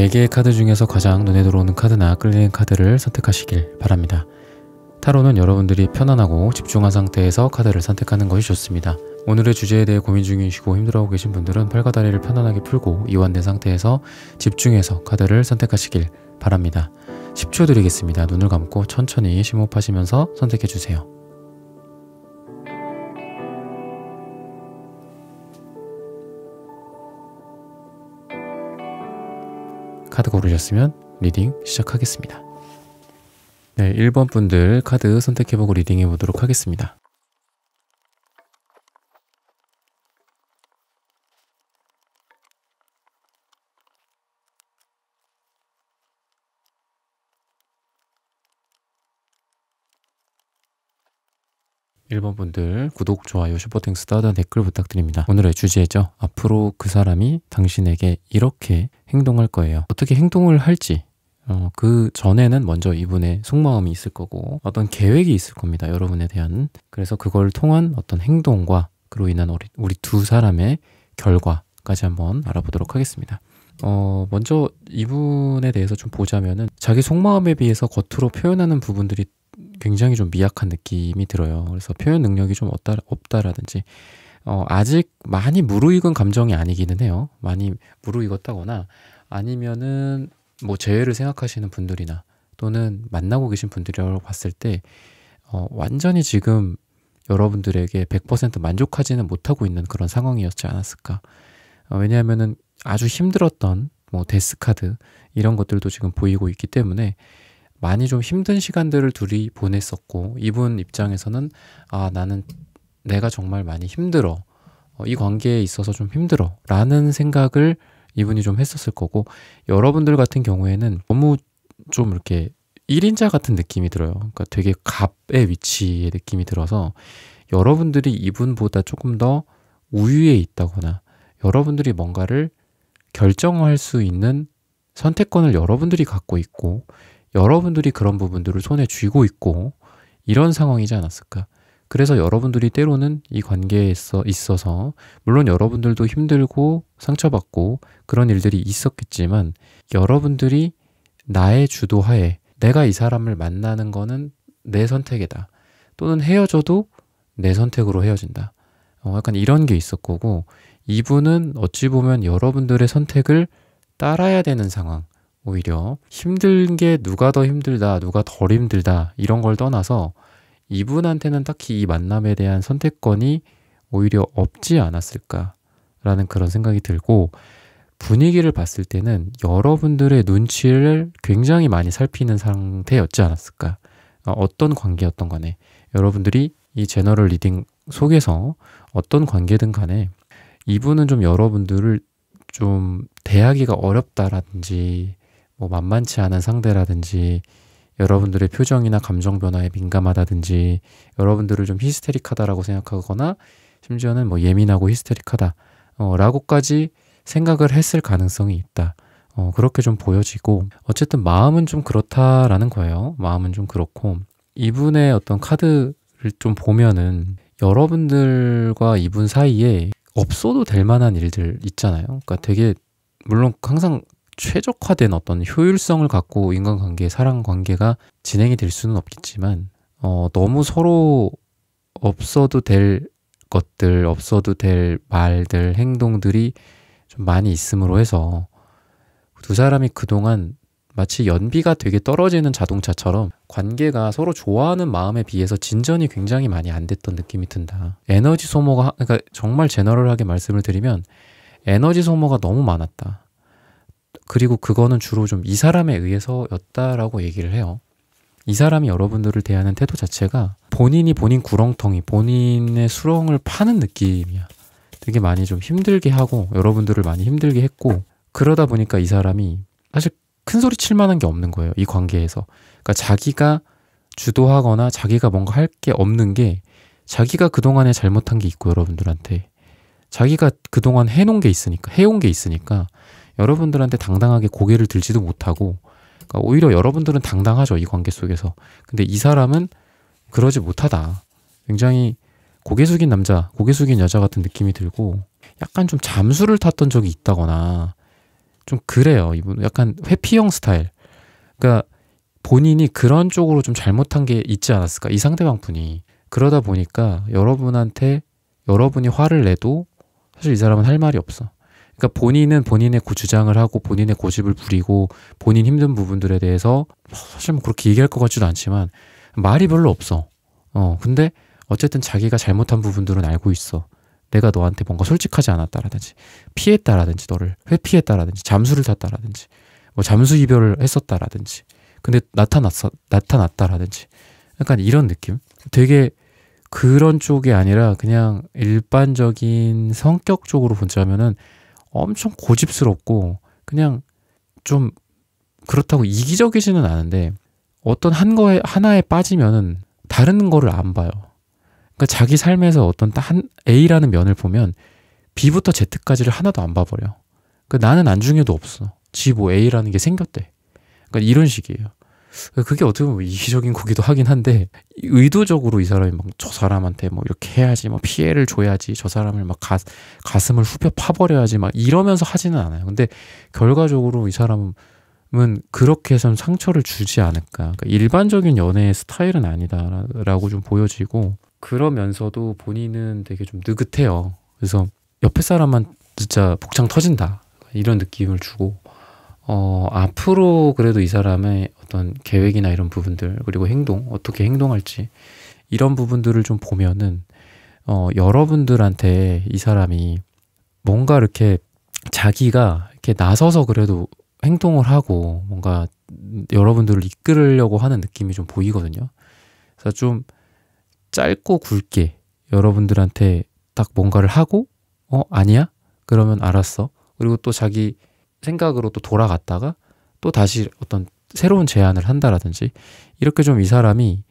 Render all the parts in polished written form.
4개의 카드 중에서 가장 눈에 들어오는 카드나 끌리는 카드를 선택하시길 바랍니다. 타로는 여러분들이 편안하고 집중한 상태에서 카드를 선택하는 것이 좋습니다. 오늘의 주제에 대해 고민 중이시고 힘들어하고 계신 분들은 팔과 다리를 편안하게 풀고 이완된 상태에서 집중해서 카드를 선택하시길 바랍니다. 10초 드리겠습니다. 눈을 감고 천천히 심호흡하시면서 선택해주세요. 카드 고르셨으면 리딩 시작하겠습니다. 네, 1번 분들 카드 선택해보고 리딩해 보도록 하겠습니다. (1번) 분들 구독, 좋아요, 슈퍼땡스, 따뜻한 댓글 부탁드립니다. 오늘의 주제죠. 앞으로 그 사람이 당신에게 이렇게 행동할 거예요. 어떻게 행동을 할지 그 전에는 먼저 이분의 속마음이 있을 거고 어떤 계획이 있을 겁니다. 여러분에 대한. 그래서 그걸 통한 어떤 행동과 그로 인한 우리 두 사람의 결과까지 한번 알아보도록 하겠습니다. 먼저 이분에 대해서 좀 보자면은 자기 속마음에 비해서 겉으로 표현하는 부분들이 굉장히 좀 미약한 느낌이 들어요. 그래서 표현 능력이 좀 없다라든지 아직 많이 무르익은 감정이 아니기는 해요. 많이 무르익었다거나 아니면은 뭐 재회를 생각하시는 분들이나 또는 만나고 계신 분들이라고 봤을 때 완전히 지금 여러분들에게 100% 만족하지는 못하고 있는 그런 상황이었지 않았을까. 왜냐하면은 아주 힘들었던 뭐 데스카드 이런 것들도 지금 보이고 있기 때문에 많이 좀 힘든 시간들을 둘이 보냈었고 이분 입장에서는 나는 내가 정말 많이 힘들어. 이 관계에 있어서 좀 힘들어 라는 생각을 이분이 좀 했었을 거고 여러분들 같은 경우에는 너무 좀 이렇게 1인자 같은 느낌이 들어요. 그러니까 되게 갑의 위치의 느낌이 들어서 여러분들이 이분보다 조금 더 우위에 있다거나 여러분들이 뭔가를 결정할 수 있는 선택권을 여러분들이 갖고 있고 여러분들이 그런 부분들을 손에 쥐고 있고 이런 상황이지 않았을까. 그래서 여러분들이 때로는 이 관계에 있어서 물론 여러분들도 힘들고 상처받고 그런 일들이 있었겠지만 여러분들이 나의 주도하에 내가 이 사람을 만나는 거는 내 선택이다. 또는 헤어져도 내 선택으로 헤어진다. 약간 이런 게 있을 거고 이분은 어찌 보면 여러분들의 선택을 따라야 되는 상황. 오히려 힘든 게 누가 더 힘들다, 누가 덜 힘들다 이런 걸 떠나서 이분한테는 딱히 이 만남에 대한 선택권이 오히려 없지 않았을까라는 그런 생각이 들고 분위기를 봤을 때는 여러분들의 눈치를 굉장히 많이 살피는 상태였지 않았을까. 어떤 관계였던 간에 여러분들이 이 제너럴 리딩 속에서 어떤 관계든 간에 이분은 좀 여러분들을 좀 대하기가 어렵다라든지 뭐 만만치 않은 상대라든지 여러분들의 표정이나 감정 변화에 민감하다든지 여러분들을 좀 히스테릭하다라고 생각하거나 심지어는 뭐 예민하고 히스테릭하다 라고까지 생각을 했을 가능성이 있다. 그렇게 좀 보여지고 어쨌든 마음은 좀 그렇다라는 거예요. 마음은 좀 그렇고 이분의 어떤 카드를 좀 보면은 여러분들과 이분 사이에 없어도 될 만한 일들 있잖아요. 그러니까 되게 물론 항상 최적화된 어떤 효율성을 갖고 인간관계, 사랑관계가 진행이 될 수는 없겠지만 너무 서로 없어도 될 것들, 없어도 될 말들, 행동들이 좀 많이 있음으로 해서 두 사람이 그동안 마치 연비가 되게 떨어지는 자동차처럼 관계가 서로 좋아하는 마음에 비해서 진전이 굉장히 많이 안 됐던 느낌이 든다. 에너지 소모가, 그러니까 정말 제너럴하게 말씀을 드리면 에너지 소모가 너무 많았다. 그리고 그거는 주로 좀 이 사람에 의해서였다라고 얘기를 해요. 이 사람이 여러분들을 대하는 태도 자체가 본인이 본인 구렁텅이, 본인의 수렁을 파는 느낌이야. 되게 많이 좀 힘들게 하고 여러분들을 많이 힘들게 했고 그러다 보니까 이 사람이 사실 큰 소리 칠 만한 게 없는 거예요. 이 관계에서. 그러니까 자기가 주도하거나 자기가 뭔가 할 게 없는 게 자기가 그동안에 잘못한 게 있고 여러분들한테 자기가 그동안 해온 게 있으니까 여러분들한테 당당하게 고개를 들지도 못하고 그러니까 오히려 여러분들은 당당하죠. 이 관계 속에서. 근데 이 사람은 그러지 못하다. 굉장히 고개 숙인 남자, 고개 숙인 여자 같은 느낌이 들고 약간 좀 잠수를 탔던 적이 있다거나 좀 그래요. 이분은 약간 회피형 스타일. 그러니까 본인이 그런 쪽으로 좀 잘못한 게 있지 않았을까? 이 상대방 분이. 그러다 보니까 여러분한테 여러분이 화를 내도 사실 이 사람은 할 말이 없어. 그러니까 본인은 본인의 주장을 하고 본인의 고집을 부리고 본인 힘든 부분들에 대해서 사실 뭐 그렇게 얘기할 것 같지도 않지만 말이 별로 없어. 근데 어쨌든 자기가 잘못한 부분들은 알고 있어. 내가 너한테 뭔가 솔직하지 않았다라든지 피했다라든지 너를 회피했다라든지 잠수를 탔다라든지 뭐 잠수 이별을 했었다라든지 근데 나타났다라든지 약간 이런 느낌? 되게 그런 쪽이 아니라 그냥 일반적인 성격적으로 본다면은 엄청 고집스럽고 그냥 좀 그렇다고 이기적이지는 않은데 어떤 하나에 빠지면은 다른 거를 안 봐요. 그러니까 자기 삶에서 어떤 한 A라는 면을 보면 B부터 Z까지를 하나도 안 봐버려. 그러니까 나는 안중에도 없어. 지 뭐 A라는 게 생겼대. 그러니까 이런 식이에요. 그게 어떻게 보면 이기적인 거기도 하긴 한데 의도적으로 이 사람이 막 저 사람한테 뭐 이렇게 해야지 뭐 피해를 줘야지 저 사람을 막 가슴을 후벼 파버려야지 막 이러면서 하지는 않아요. 근데 결과적으로 이 사람은 그렇게 해서 상처를 주지 않을까. 그러니까 일반적인 연애의 스타일은 아니다라고 좀 보여지고 그러면서도 본인은 되게 좀 느긋해요. 그래서 옆에 사람만 진짜 복창 터진다 이런 느낌을 주고 앞으로 그래도 이 사람의 어떤 계획이나 이런 부분들 그리고 행동 어떻게 행동할지 이런 부분들을 좀 보면은 여러분들한테 이 사람이 뭔가 이렇게 자기가 이렇게 나서서 그래도 행동을 하고 뭔가 여러분들을 이끌으려고 하는 느낌이 좀 보이거든요. 그래서 좀 짧고 굵게 여러분들한테 딱 뭔가를 하고 아니야? 그러면 알았어. 그리고 또 자기 생각으로 또 돌아갔다가 또 다시 어떤 새로운 제안을 한다라든지 이렇게 좀 이 사람이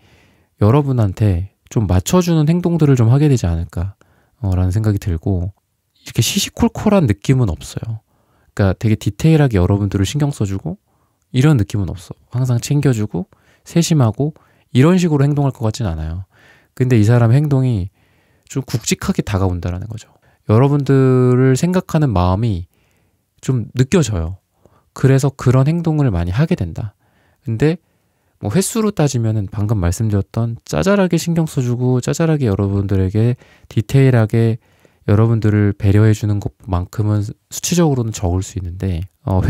여러분한테 좀 맞춰주는 행동들을 좀 하게 되지 않을까 라는 생각이 들고 이렇게 시시콜콜한 느낌은 없어요. 그러니까 되게 디테일하게 여러분들을 신경 써주고 이런 느낌은 없어. 항상 챙겨주고 세심하고 이런 식으로 행동할 것 같진 않아요. 근데 이 사람의 행동이 좀 굵직하게 다가온다라는 거죠. 여러분들을 생각하는 마음이 좀 느껴져요. 그래서 그런 행동을 많이 하게 된다. 근데 뭐 횟수로 따지면은 방금 말씀드렸던 짜잘하게 신경 써주고 짜잘하게 여러분들에게 디테일하게 여러분들을 배려해주는 것만큼은 수치적으로는 적을 수 있는데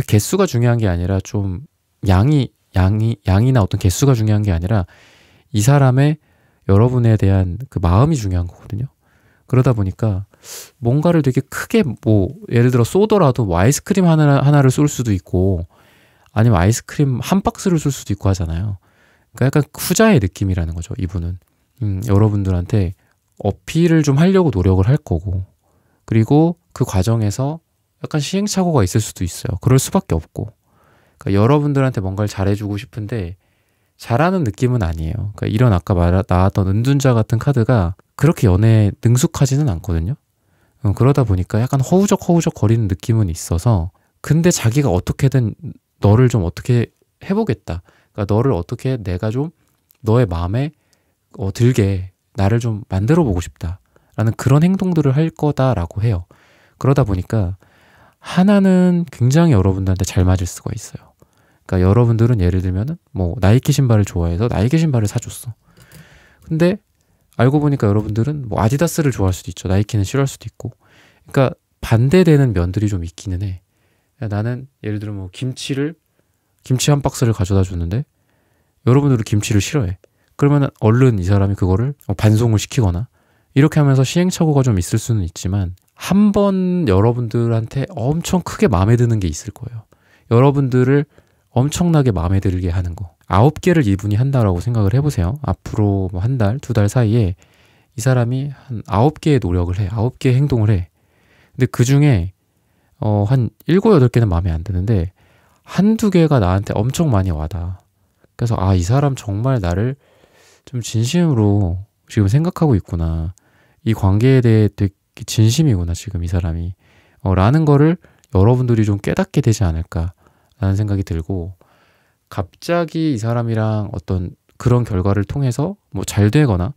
개수가 중요한 게 아니라 좀 양이나 어떤 개수가 중요한 게 아니라 이 사람의 여러분에 대한 그 마음이 중요한 거거든요. 그러다 보니까 뭔가를 되게 크게 뭐 예를 들어 쏘더라도 뭐 아이스크림 하나를 쏠 수도 있고 아니면 아이스크림 한 박스를 쏠 수도 있고 하잖아요. 그러니까 약간 후자의 느낌이라는 거죠. 이분은 여러분들한테 어필을 좀 하려고 노력을 할 거고 그리고 그 과정에서 약간 시행착오가 있을 수도 있어요. 그럴 수밖에 없고 그러니까 여러분들한테 뭔가를 잘해주고 싶은데 잘하는 느낌은 아니에요. 그러니까 이런 아까 나왔던 은둔자 같은 카드가 그렇게 연애에 능숙하지는 않거든요. 그러다 보니까 약간 허우적 거리는 느낌은 있어서 근데 자기가 어떻게든 너를 좀 어떻게 해보겠다. 그러니까 너를 어떻게 내가 좀 너의 마음에 들게 나를 좀 만들어 보고 싶다라는 그런 행동들을 할 거다라고 해요. 그러다 보니까 하나는 굉장히 여러분들한테 잘 맞을 수가 있어요. 그러니까 여러분들은 예를 들면은 뭐 나이키 신발을 좋아해서 나이키 신발을 사줬어. 근데 알고 보니까 여러분들은 뭐 아디다스를 좋아할 수도 있죠. 나이키는 싫어할 수도 있고. 그러니까 반대되는 면들이 좀 있기는 해. 나는 예를 들어 뭐 김치 한 박스를 가져다 줬는데 여러분들은 김치를 싫어해. 그러면 얼른 이 사람이 그거를 반송을 시키거나 이렇게 하면서 시행착오가 좀 있을 수는 있지만 한 번 여러분들한테 엄청 크게 마음에 드는 게 있을 거예요. 여러분들을 엄청나게 마음에 들게 하는 거. 9개를 이분이 한다라고 생각을 해보세요. 앞으로 뭐 한 달, 2달 사이에 이 사람이 한 9개의 노력을 해. 9개의 행동을 해. 근데 그 중에 한 7, 8개는 마음에 안 드는데 한두 개가 나한테 엄청 많이 와닿아. 그래서 이 사람 정말 나를 좀 진심으로 지금 생각하고 있구나. 이 관계에 대해 되게 진심이구나 지금 이 사람이 라는 거를 여러분들이 좀 깨닫게 되지 않을까라는 생각이 들고 갑자기 이 사람이랑 어떤 그런 결과를 통해서 뭐 잘 되거나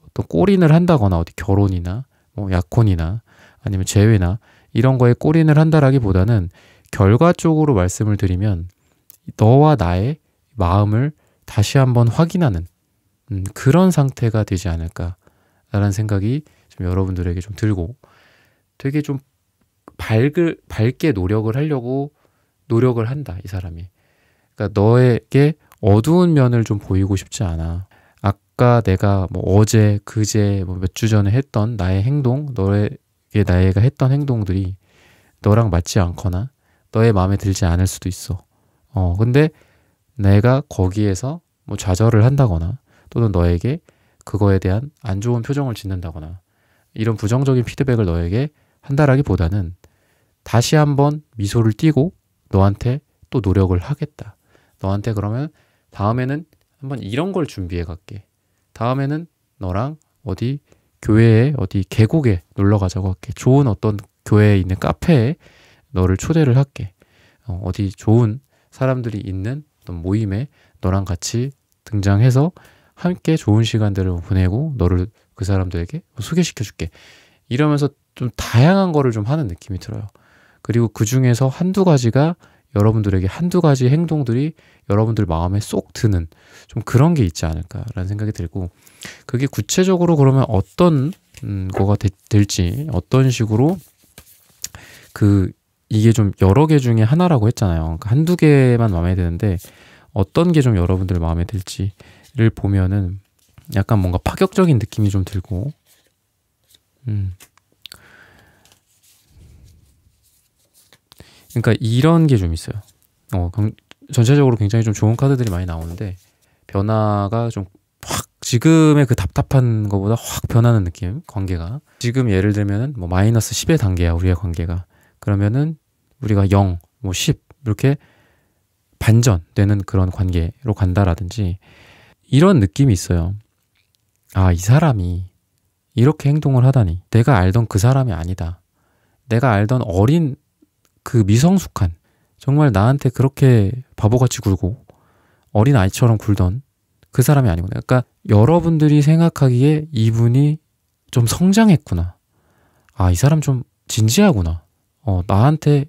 어떤 골인을 한다거나 어디 결혼이나 뭐 약혼이나 아니면 재회나 이런 거에 골인을 한다라기보다는 결과적으로 말씀을 드리면 너와 나의 마음을 다시 한번 확인하는 그런 상태가 되지 않을까라는 생각이 좀 여러분들에게 좀 들고, 되게 좀 밝게 노력을 하려고 노력을 한다, 이 사람이. 그러니까 너에게 어두운 면을 좀 보이고 싶지 않아. 아까 내가 뭐 어제, 그제, 뭐 몇 주 전에 했던 나의 행동, 나가 했던 행동들이 너랑 맞지 않거나 너의 마음에 들지 않을 수도 있어. 근데 내가 거기에서 뭐 좌절을 한다거나 또는 너에게 그거에 대한 안 좋은 표정을 짓는다거나 이런 부정적인 피드백을 너에게 한다라기보다는 다시 한번 미소를 띠고 너한테 또 노력을 하겠다. 너한테 그러면 다음에는 한번 이런 걸 준비해 갈게. 다음에는 너랑 어디 교회에 어디 계곡에 놀러 가자고 할게. 좋은 어떤 교회에 있는 카페에 너를 초대를 할게. 어디 좋은 사람들이 있는 어떤 모임에 너랑 같이 등장해서 함께 좋은 시간들을 보내고 너를 그 사람들에게 소개시켜 줄게. 이러면서 좀 다양한 거를 좀 하는 느낌이 들어요. 그리고 그 중에서 한두 가지가 여러분들에게 한두 가지 행동들이 여러분들 마음에 쏙 드는 좀 그런 게 있지 않을까라는 생각이 들고, 그게 구체적으로 그러면 어떤 거가 될지, 어떤 식으로 이게 좀 여러 개 중에 하나라고 했잖아요. 그러니까 한두 개만 마음에 드는데 어떤 게 좀 여러분들 마음에 들지를 보면은 약간 뭔가 파격적인 느낌이 좀 들고, 그러니까 이런 게 좀 있어요. 전체적으로 굉장히 좀 좋은 카드들이 많이 나오는데 변화가 좀 확 지금의 그 답답한 거보다 확 변하는 느낌, 관계가. 지금 예를 들면은 뭐 마이너스 10의 단계야, 우리의 관계가. 그러면은 우리가 0, 뭐 10 이렇게 반전되는 그런 관계로 간다라든지 이런 느낌이 있어요. 아, 이 사람이 이렇게 행동을 하다니 내가 알던 그 사람이 아니다. 내가 알던 어린 그 미성숙한, 정말 나한테 그렇게 바보같이 굴고 어린 아이처럼 굴던 그 사람이 아니구나. 그러니까 여러분들이 생각하기에 이분이 좀 성장했구나. 아, 이 사람 좀 진지하구나. 나한테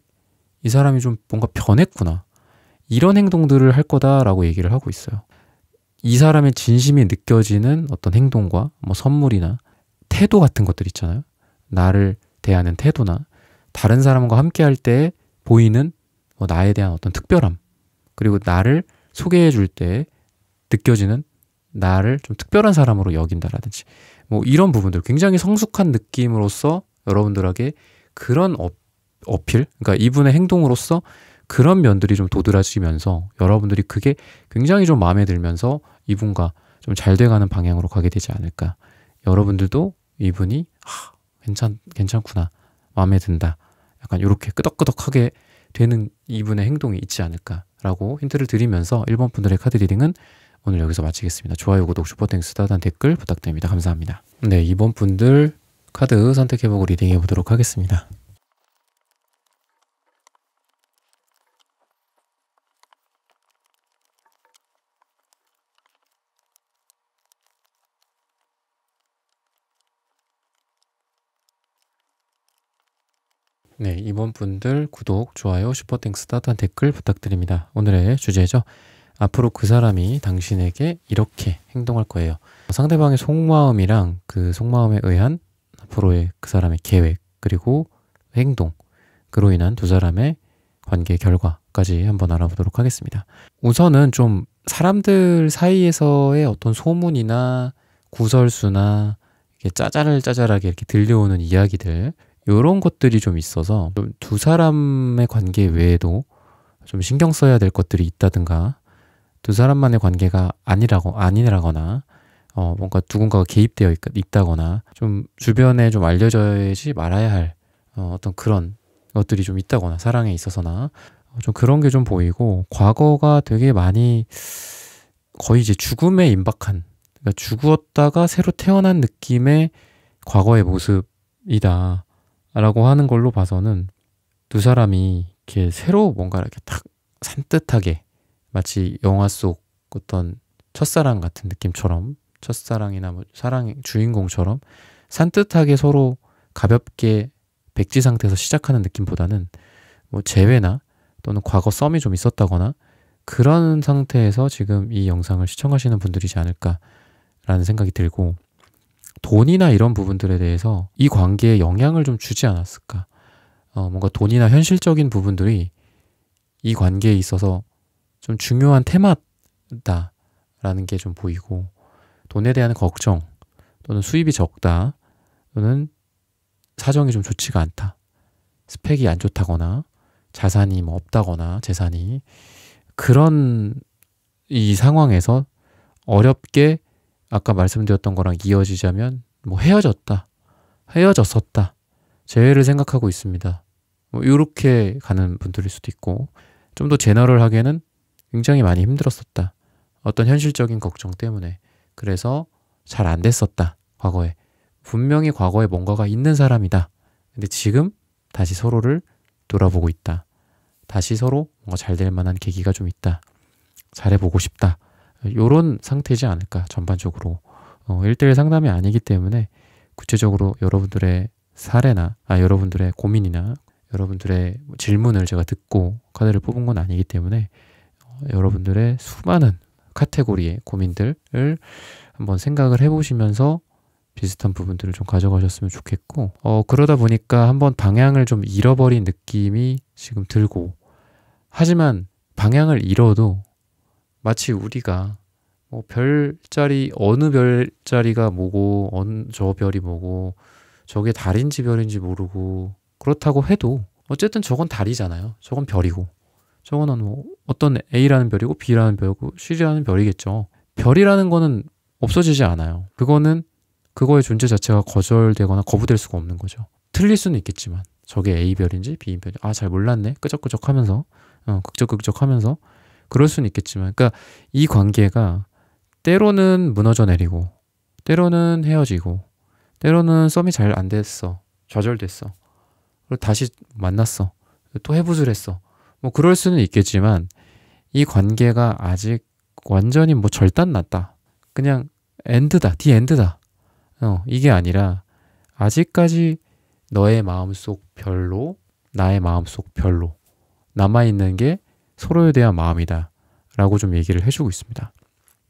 이 사람이 좀 뭔가 변했구나. 이런 행동들을 할 거다라고 얘기를 하고 있어요. 이 사람의 진심이 느껴지는 어떤 행동과 뭐 선물이나 태도 같은 것들 있잖아요. 나를 대하는 태도나 다른 사람과 함께 할 때 보이는 뭐 나에 대한 어떤 특별함, 그리고 나를 소개해 줄 때 느껴지는 나를 좀 특별한 사람으로 여긴다라든지 뭐 이런 부분들, 굉장히 성숙한 느낌으로써 여러분들에게 그런 어필, 그러니까 이분의 행동으로서 그런 면들이 좀 도드라지면서 여러분들이 그게 굉장히 좀 마음에 들면서 이분과 좀 잘 돼가는 방향으로 가게 되지 않을까. 여러분들도 이분이 괜찮구나, 마음에 든다, 약간 이렇게 끄덕끄덕하게 되는 이분의 행동이 있지 않을까라고 힌트를 드리면서 1번 분들의 카드 리딩은 오늘 여기서 마치겠습니다. 좋아요, 구독, 슈퍼땡스, 따단 댓글 부탁드립니다. 감사합니다. 네, 2번 분들 카드 선택해보고 리딩해 보도록 하겠습니다. 네, 이번 분들 구독, 좋아요, 슈퍼땡스, 따뜻한 댓글 부탁드립니다. 오늘의 주제죠. 앞으로 그 사람이 당신에게 이렇게 행동할 거예요. 상대방의 속마음이랑 그 속마음에 의한 앞으로의 그 사람의 계획, 그리고 행동, 그로 인한 두 사람의 관계 결과까지 한번 알아보도록 하겠습니다. 우선은 좀 사람들 사이에서의 어떤 소문이나 구설수나 이렇게 짜잘하게 이렇게 들려오는 이야기들, 이런 것들이 좀 있어서 두 사람의 관계 외에도 좀 신경 써야 될 것들이 있다든가, 두 사람만의 관계가 아니라거나 뭔가 누군가가 개입되어 있다거나 좀 주변에 좀 알려져야지 말아야 할 어떤 그런 것들이 좀 있다거나, 사랑에 있어서나 좀 그런 게 좀 보이고, 과거가 되게 많이 거의 이제 죽음에 임박한, 그러니까 죽었다가 새로 태어난 느낌의 과거의 모습이다 라고 하는 걸로 봐서는 두 사람이 이렇게 새로 뭔가 이렇게 딱 산뜻하게, 마치 영화 속 어떤 첫사랑 같은 느낌처럼, 첫사랑이나 뭐 사랑 주인공처럼 산뜻하게 서로 가볍게 백지 상태에서 시작하는 느낌보다는 뭐 재회나 또는 과거 썸이 좀 있었다거나 그런 상태에서 지금 이 영상을 시청하시는 분들이지 않을까라는 생각이 들고, 돈이나 이런 부분들에 대해서 이 관계에 영향을 좀 주지 않았을까. 뭔가 돈이나 현실적인 부분들이 이 관계에 있어서 좀 중요한 테마다라는 게 좀 보이고, 돈에 대한 걱정 또는 수입이 적다 또는 사정이 좀 좋지가 않다, 스펙이 안 좋다거나 자산이 뭐 없다거나 재산이, 그런 이 상황에서 어렵게 아까 말씀드렸던 거랑 이어지자면 뭐 헤어졌었다, 재회를 생각하고 있습니다, 뭐 이렇게 가는 분들일 수도 있고, 좀 더 제너럴하게는 굉장히 많이 힘들었었다, 어떤 현실적인 걱정 때문에, 그래서 잘 안 됐었다, 과거에. 분명히 과거에 뭔가가 있는 사람이다. 근데 지금 다시 서로를 돌아보고 있다. 다시 서로 뭔가 잘 될 만한 계기가 좀 있다. 잘해보고 싶다. 요런 상태지 않을까, 전반적으로. 1대1 상담이 아니기 때문에 구체적으로 여러분들의 사례나 여러분들의 고민이나 여러분들의 질문을 제가 듣고 카드를 뽑은 건 아니기 때문에 여러분들의 수많은 카테고리의 고민들을 한번 생각을 해보시면서 비슷한 부분들을 좀 가져가셨으면 좋겠고, 그러다 보니까 한번 방향을 좀 잃어버린 느낌이 지금 들고, 하지만 방향을 잃어도 마치 우리가 뭐 별자리, 어느 별자리가 뭐고 저 별이 뭐고 저게 달인지 별인지 모르고 그렇다고 해도 어쨌든 저건 달이잖아요. 저건 별이고, 저거는 뭐 어떤 A라는 별이고 B라는 별이고 C라는 별이겠죠. 별이라는 거는 없어지지 않아요. 그거는 그거의 존재 자체가 거절되거나 거부될 수가 없는 거죠. 틀릴 수는 있겠지만 저게 A별인지 B별인지 잘 몰랐네 끄적끄적 하면서 극적극적 하면서 그럴 수는 있겠지만, 그러니까 이 관계가 때로는 무너져 내리고 때로는 헤어지고 때로는 썸이 잘 안 됐어, 좌절됐어, 그리고 다시 만났어, 또 해부술 했어, 뭐 그럴 수는 있겠지만, 이 관계가 아직 완전히 뭐 절단 났다, 그냥 엔드다, 디엔드다, 이게 아니라 아직까지 너의 마음속 별로 나의 마음속 별로 남아있는 게 서로에 대한 마음이다 라고 좀 얘기를 해주고 있습니다.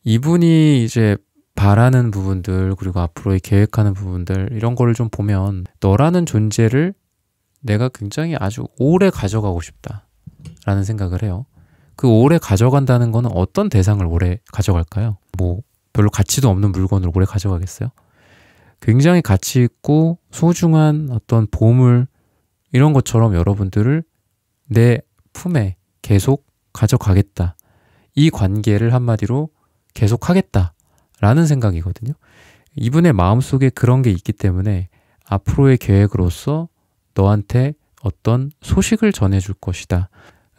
이분이 이제 바라는 부분들, 그리고 앞으로의 계획하는 부분들, 이런 거를 좀 보면 너라는 존재를 내가 굉장히 아주 오래 가져가고 싶다 라는 생각을 해요. 그 오래 가져간다는 거는 어떤 대상을 오래 가져갈까요? 뭐 별로 가치도 없는 물건을 오래 가져가겠어요? 굉장히 가치 있고 소중한 어떤 보물, 이런 것처럼 여러분들을 내 품에 계속 가져가겠다, 이 관계를 한마디로 계속하겠다 라는 생각이거든요. 이분의 마음속에 그런 게 있기 때문에 앞으로의 계획으로서 너한테 어떤 소식을 전해줄 것이다.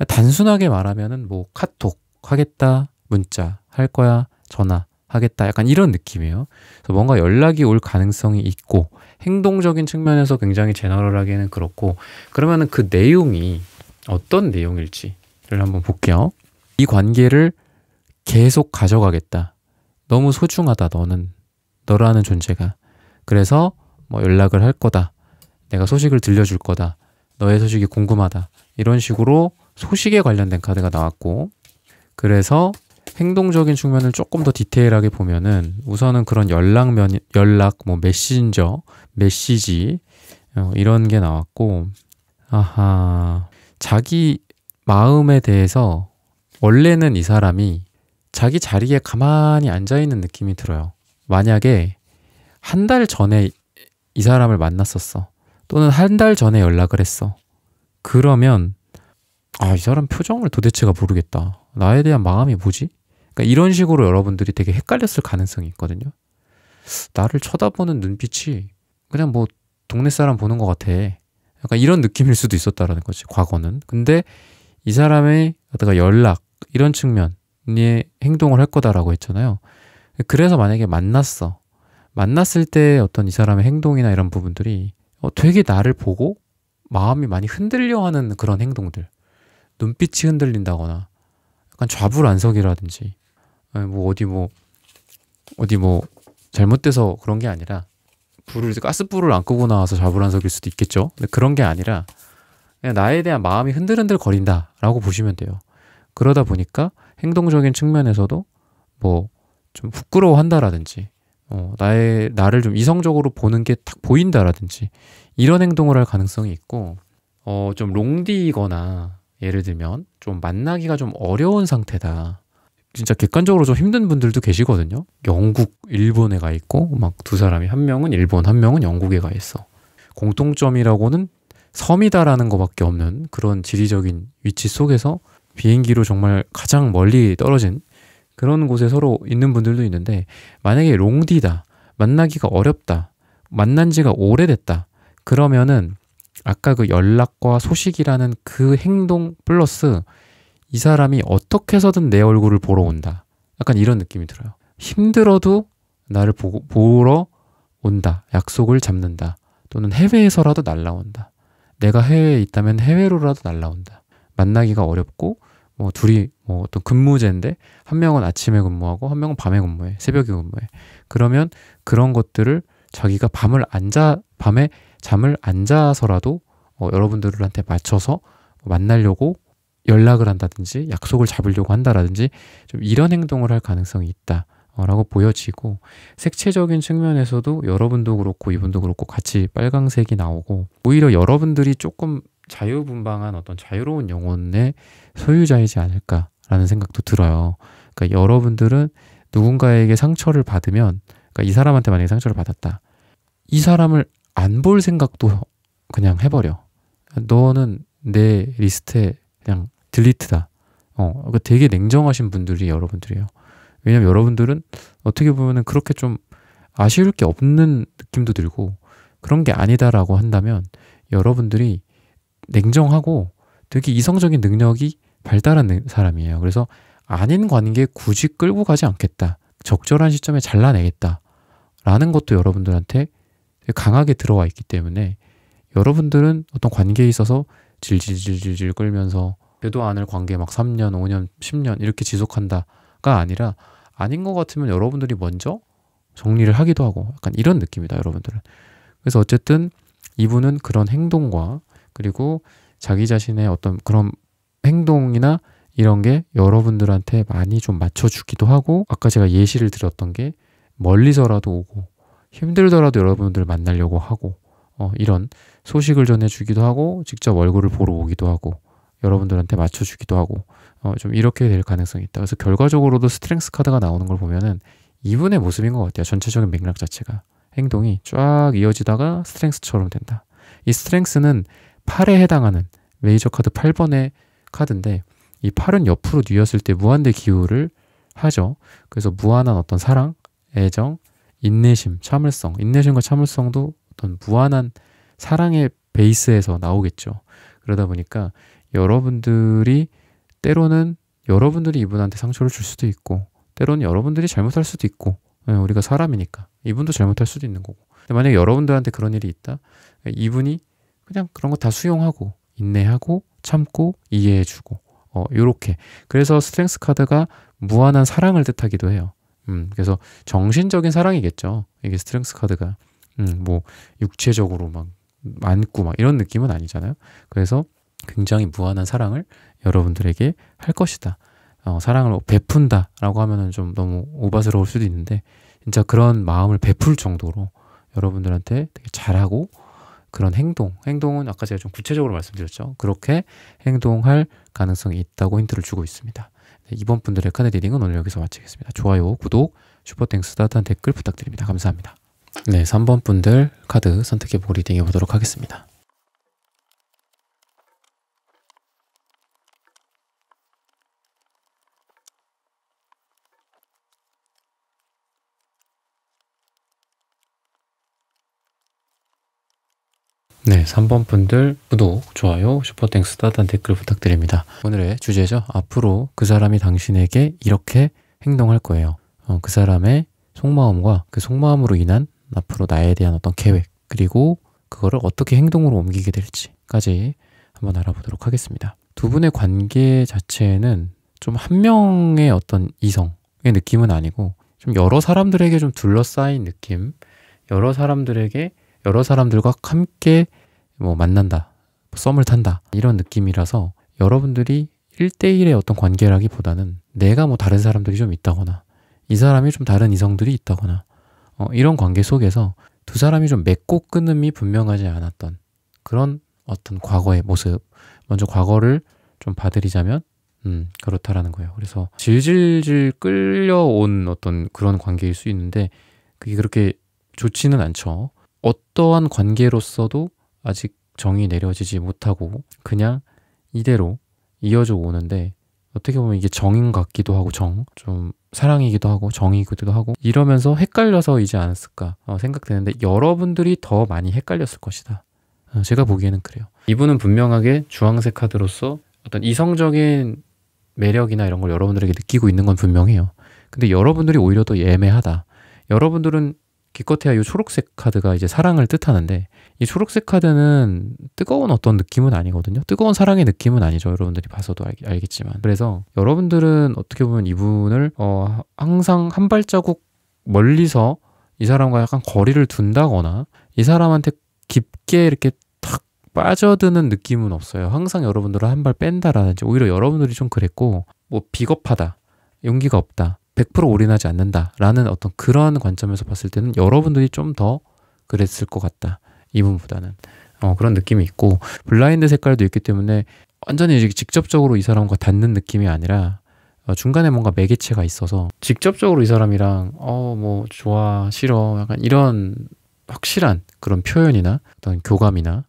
단순하게 말하면은 뭐 카톡 하겠다, 문자 할 거야, 전화 하겠다, 약간 이런 느낌이에요. 그래서 뭔가 연락이 올 가능성이 있고, 행동적인 측면에서 굉장히 제너럴하게는 그렇고, 그러면은 그 내용이 어떤 내용일지를 한번 볼게요. 이 관계를 계속 가져가겠다, 너무 소중하다, 너라는 존재가. 그래서 뭐 연락을 할 거다, 내가 소식을 들려줄 거다, 너의 소식이 궁금하다, 이런 식으로 소식에 관련된 카드가 나왔고, 그래서 행동적인 측면을 조금 더 디테일하게 보면은 우선은 그런 연락, 뭐 메신저, 메시지 이런 게 나왔고, 자기 마음에 대해서 원래는 이 사람이 자기 자리에 가만히 앉아있는 느낌이 들어요. 만약에 한 달 전에 이 사람을 만났었어, 또는 한 달 전에 연락을 했어, 그러면 이 사람 표정을 도대체가 모르겠다, 나에 대한 마음이 뭐지? 그러니까 이런 식으로 여러분들이 되게 헷갈렸을 가능성이 있거든요. 나를 쳐다보는 눈빛이 그냥 뭐 동네 사람 보는 것 같아, 약간 이런 느낌일 수도 있었다라는 거지, 과거는. 근데 이 사람의 어떤 연락, 이런 측면의 행동을 할 거다라고 했잖아요. 그래서 만약에 만났을 때 어떤 이 사람의 행동이나 이런 부분들이 되게 나를 보고 마음이 많이 흔들려 하는 그런 행동들, 눈빛이 흔들린다거나 약간 좌불안석이라든지, 어디 뭐 잘못돼서 그런 게 아니라 가스불을 안 끄고 나와서 좌불안석일 수도 있겠죠. 근데 그런 게 아니라 그냥 나에 대한 마음이 흔들흔들 거린다라고 보시면 돼요. 그러다 보니까 행동적인 측면에서도 뭐 좀 부끄러워한다라든지 나를 좀 이성적으로 보는 게 딱 보인다라든지 이런 행동을 할 가능성이 있고 좀 롱디거나 예를 들면 좀 만나기가 좀 어려운 상태다. 진짜 객관적으로 좀 힘든 분들도 계시거든요. 영국, 일본에 가 있고 막 두 사람이 한 명은 일본, 한 명은 영국에 가 있어. 공통점이라고는 섬이다라는 것밖에 없는 그런 지리적인 위치 속에서 비행기로 정말 가장 멀리 떨어진 그런 곳에 서로 있는 분들도 있는데 만약에 롱디다, 만나기가 어렵다, 만난 지가 오래됐다 그러면은 아까 그 연락과 소식이라는 그 행동 플러스 이 사람이 어떻게 해서든 내 얼굴을 보러 온다. 약간 이런 느낌이 들어요. 힘들어도 나를 보러 온다. 약속을 잡는다. 또는 해외에서라도 날라온다. 내가 해외에 있다면 해외로라도 날라온다. 만나기가 어렵고 둘이 어떤 근무제인데 한 명은 아침에 근무하고 한 명은 밤에 근무해. 새벽에 근무해. 그러면 그런 것들을 자기가 밤에 잠을 안 자서라도 여러분들한테 맞춰서 만나려고 연락을 한다든지 약속을 잡으려고 한다라든지 좀 이런 행동을 할 가능성이 있다라고 보여지고 색채적인 측면에서도 여러분도 그렇고 이분도 그렇고 같이 빨강색이 나오고 오히려 여러분들이 조금 자유분방한 어떤 자유로운 영혼의 소유자이지 않을까라는 생각도 들어요. 그러니까 여러분들은 누군가에게 상처를 받으면 그러니까 이 사람한테 만약에 상처를 받았다. 이 사람을 안 볼 생각도 그냥 해버려. 너는 내 리스트에 그냥 딜리트다. 그러니까 되게 냉정하신 분들이 여러분들이에요. 왜냐면 여러분들은 어떻게 보면은 그렇게 좀 아쉬울 게 없는 느낌도 들고 그런 게 아니다라고 한다면 여러분들이 냉정하고 되게 이성적인 능력이 발달한 사람이에요. 그래서 아닌 관계 굳이 끌고 가지 않겠다. 적절한 시점에 잘라내겠다. 라는 것도 여러분들한테 되게 강하게 들어와 있기 때문에 여러분들은 어떤 관계에 있어서 질질질질 끌면서 되도 않을 관계 막 3년, 5년, 10년 이렇게 지속한다가 아니라 아닌 것 같으면 여러분들이 먼저 정리를 하기도 하고 약간 이런 느낌이다, 여러분들은. 그래서 어쨌든 이분은 그런 행동과 그리고 자기 자신의 어떤 그런 행동이나 이런 게 여러분들한테 많이 좀 맞춰주기도 하고 아까 제가 예시를 드렸던 게 멀리서라도 오고 힘들더라도 여러분들 만나려고 하고 이런 소식을 전해주기도 하고 직접 얼굴을 보러 오기도 하고 여러분들한테 맞춰주기도 하고 좀 이렇게 될 가능성이 있다. 그래서 결과적으로도 스트렝스 카드가 나오는 걸 보면은 이분의 모습인 것 같아요. 전체적인 맥락 자체가 행동이 쫙 이어지다가 스트렝스처럼 된다. 이 스트렝스는 8에 해당하는 메이저 카드 8번의 카드인데 이 8은 옆으로 뉘었을 때 무한대 기호를 하죠. 그래서 무한한 어떤 사랑, 애정, 인내심, 참을성. 인내심과 참을성도 어떤 무한한 사랑의 베이스에서 나오겠죠. 그러다 보니까 여러분들이 때로는 여러분들이 이분한테 상처를 줄 수도 있고 때로는 여러분들이 잘못할 수도 있고 우리가 사람이니까 이분도 잘못할 수도 있는 거고 근데 만약에 여러분들한테 그런 일이 있다 이분이 그냥 그런 거 다 수용하고 인내하고 참고 이해해주고 요렇게 그래서 스트렝스 카드가 무한한 사랑을 뜻하기도 해요. 그래서 정신적인 사랑이겠죠. 이게 스트렝스 카드가 뭐 육체적으로 막 많고 막 이런 느낌은 아니잖아요. 그래서 굉장히 무한한 사랑을 여러분들에게 할 것이다. 사랑을 베푼다라고 하면은 좀 너무 오바스러울 수도 있는데 진짜 그런 마음을 베풀 정도로 여러분들한테 되게 잘하고 그런 행동은 아까 제가 좀 구체적으로 말씀드렸죠. 그렇게 행동할 가능성이 있다고 힌트를 주고 있습니다. 네, 이번 분들의 카드 리딩은 오늘 여기서 마치겠습니다. 좋아요, 구독, 슈퍼땡스, 따뜻한 댓글 부탁드립니다. 감사합니다. 네, 3번 분들 카드 선택해보고 리딩해 보도록 하겠습니다. 네, 3번 분들 구독, 좋아요, 슈퍼땡스, 따뜻한 댓글 부탁드립니다. 오늘의 주제죠. 앞으로 그 사람이 당신에게 이렇게 행동할 거예요. 그 사람의 속마음과 그 속마음으로 인한 앞으로 나에 대한 어떤 계획 그리고 그거를 어떻게 행동으로 옮기게 될지까지 한번 알아보도록 하겠습니다. 두 분의 관계 자체는 좀 한 명의 어떤 이성의 느낌은 아니고 좀 여러 사람들에게 좀 둘러싸인 느낌 여러 사람들과 함께 뭐 만난다 썸을 탄다 이런 느낌이라서 여러분들이 1대1의 어떤 관계라기보다는 내가 뭐 다른 사람들이 좀 있다거나 이 사람이 좀 다른 이성들이 있다거나 이런 관계 속에서 두 사람이 좀 맺고 끊음이 분명하지 않았던 그런 어떤 과거의 모습, 먼저 과거를 좀 봐드리자면 그렇다라는 거예요. 그래서 질질질 끌려온 어떤 그런 관계일 수 있는데 그게 그렇게 좋지는 않죠. 어떠한 관계로서도 아직 정이 내려지지 못하고 그냥 이대로 이어져 오는데 어떻게 보면 이게 정인 것 같기도 하고 좀 사랑이기도 하고 정이기도 하고 이러면서 헷갈려서이지 않았을까 생각되는데 여러분들이 더 많이 헷갈렸을 것이다. 제가 보기에는 그래요. 이분은 분명하게 주황색 카드로서 어떤 이성적인 매력이나 이런 걸 여러분들에게 느끼고 있는 건 분명해요. 근데 여러분들이 오히려 더 예매하다. 여러분들은 기껏해야 이 초록색 카드가 이제 사랑을 뜻하는데 이 초록색 카드는 뜨거운 어떤 느낌은 아니거든요. 뜨거운 사랑의 느낌은 아니죠. 여러분들이 봐서도 알겠지만. 그래서 여러분들은 어떻게 보면 이분을 항상 한 발자국 멀리서 이 사람과 약간 거리를 둔다거나 이 사람한테 깊게 이렇게 탁 빠져드는 느낌은 없어요. 항상 여러분들은 한 발 뺀다라든지 오히려 여러분들이 좀 그랬고 뭐 비겁하다, 용기가 없다, 100% 올인하지 않는다라는 어떤 그런 관점에서 봤을 때는 여러분들이 좀 더 그랬을 것 같다. 이분보다는 그런 느낌이 있고 블라인드 색깔도 있기 때문에 완전히 직접적으로 이 사람과 닿는 느낌이 아니라 중간에 뭔가 매개체가 있어서 직접적으로 이 사람이랑 뭐 좋아 싫어 약간 이런 확실한 그런 표현이나 어떤 교감이나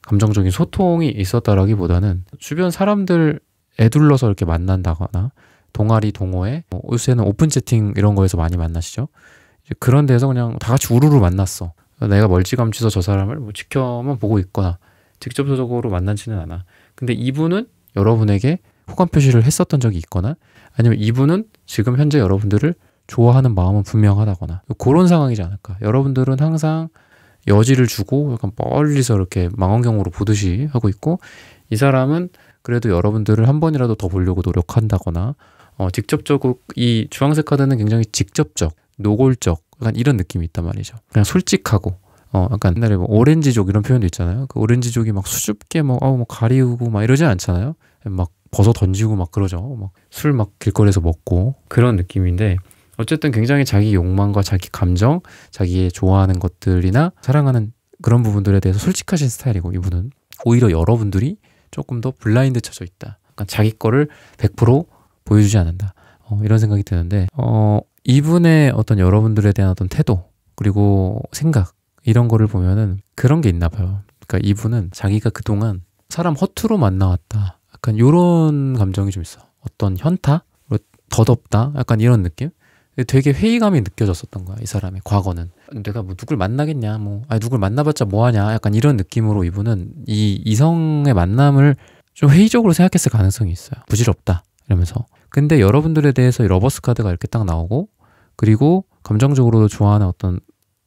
감정적인 소통이 있었다라기보다는 주변 사람들 애둘러서 이렇게 만난다거나 동아리 동호회 요새는 오픈 채팅 이런 거에서 많이 만나시죠. 이제 그런 데서 그냥 다 같이 우르르 만났어. 내가 멀찌감치서 저 사람을 뭐 지켜만 보고 있거나 직접적으로 만나지는 않아. 근데 이분은 여러분에게 호감 표시를 했었던 적이 있거나 아니면 이분은 지금 현재 여러분들을 좋아하는 마음은 분명하다거나 그런 상황이지 않을까. 여러분들은 항상 여지를 주고 약간 멀리서 이렇게 망원경으로 보듯이 하고 있고 이 사람은 그래도 여러분들을 한 번이라도 더 보려고 노력한다거나 직접적으로 이 주황색 카드는 굉장히 직접적, 노골적 약간 이런 느낌이 있단 말이죠. 그냥 솔직하고 약간 옛날에 뭐 오렌지족 이런 표현도 있잖아요. 그 오렌지족이 막 수줍게 뭐 가리우고 막 이러지 않잖아요. 막 벗어 던지고 막 그러죠. 막 술 막 길거리에서 먹고 그런 느낌인데 어쨌든 굉장히 자기 욕망과 자기 감정, 자기의 좋아하는 것들이나 사랑하는 그런 부분들에 대해서 솔직하신 스타일이고 이분은 오히려 여러분들이 조금 더 블라인드 쳐져 있다. 약간 자기 거를 100% 보여주지 않는다. 이런 생각이 드는데 이분의 어떤 여러분들에 대한 어떤 태도 그리고 생각 이런 거를 보면은 그런 게 있나 봐요. 그러니까 이분은 자기가 그동안 사람 허투루 만나왔다. 약간 이런 감정이 좀 있어. 어떤 현타? 덧없다? 약간 이런 느낌? 되게 회의감이 느껴졌었던 거야. 이 사람의 과거는. 내가 뭐 누굴 만나겠냐 누굴 만나봤자 뭐하냐 약간 이런 느낌으로 이분은 이 이성의 만남을 좀 회의적으로 생각했을 가능성이 있어요. 부질없다 이러면서. 근데 여러분들에 대해서 이 러버스 카드가 이렇게 딱 나오고 그리고 감정적으로 좋아하는 어떤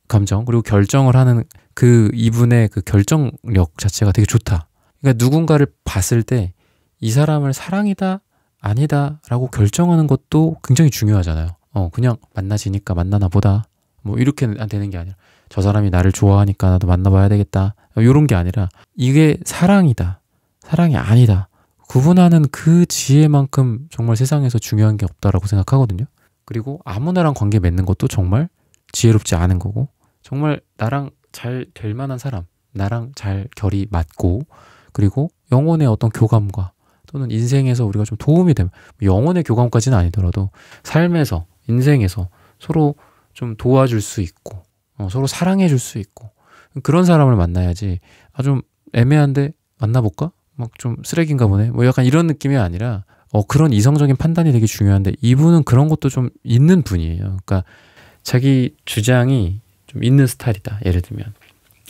감정 그리고 결정을 하는 그 이분의 그 결정력 자체가 되게 좋다. 그러니까 누군가를 봤을 때 이 사람을 사랑이다 아니다 라고 결정하는 것도 굉장히 중요하잖아요. 그냥 만나지니까 만나나 보다 뭐 이렇게 되는 게 아니라 저 사람이 나를 좋아하니까 나도 만나봐야 되겠다 이런 게 아니라 이게 사랑이다 사랑이 아니다 구분하는 그 지혜만큼 정말 세상에서 중요한 게 없다라고 생각하거든요. 그리고 아무나랑 관계 맺는 것도 정말 지혜롭지 않은 거고 정말 나랑 잘 될 만한 사람 나랑 잘 결이 맞고 그리고 영혼의 어떤 교감과 또는 인생에서 우리가 좀 도움이 되면 영혼의 교감까지는 아니더라도 삶에서 인생에서 서로 좀 도와줄 수 있고 서로 사랑해 줄 수 있고 그런 사람을 만나야지 좀 애매한데 만나볼까? 막 좀 쓰레기인가 보네 뭐 약간 이런 느낌이 아니라 그런 이성적인 판단이 되게 중요한데 이분은 그런 것도 좀 있는 분이에요. 그러니까 자기 주장이 좀 있는 스타일이다 예를 들면.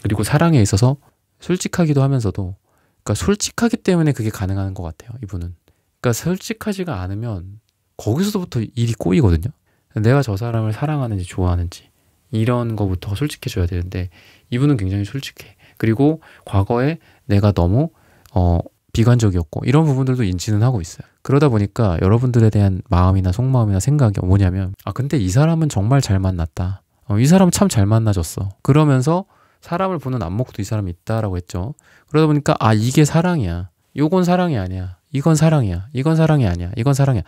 그리고 사랑에 있어서 솔직하기도 하면서도 그러니까 솔직하기 때문에 그게 가능한 것 같아요. 이분은. 그러니까 솔직하지가 않으면 거기서부터 일이 꼬이거든요. 내가 저 사람을 사랑하는지 좋아하는지 이런 거부터 솔직해져야 되는데 이분은 굉장히 솔직해. 그리고 과거에 내가 너무 비관적이었고 이런 부분들도 인지는 하고 있어요. 그러다 보니까 여러분들에 대한 마음이나 속마음이나 생각이 뭐냐면 근데 이 사람은 정말 잘 만났다. 이 사람 참 잘 만나줬어. 그러면서 사람을 보는 안목도 이 사람이 있다라고 했죠. 그러다 보니까 아 이게 사랑이야. 요건 사랑이 아니야. 이건 사랑이야. 이건 사랑이 아니야. 이건 사랑이야.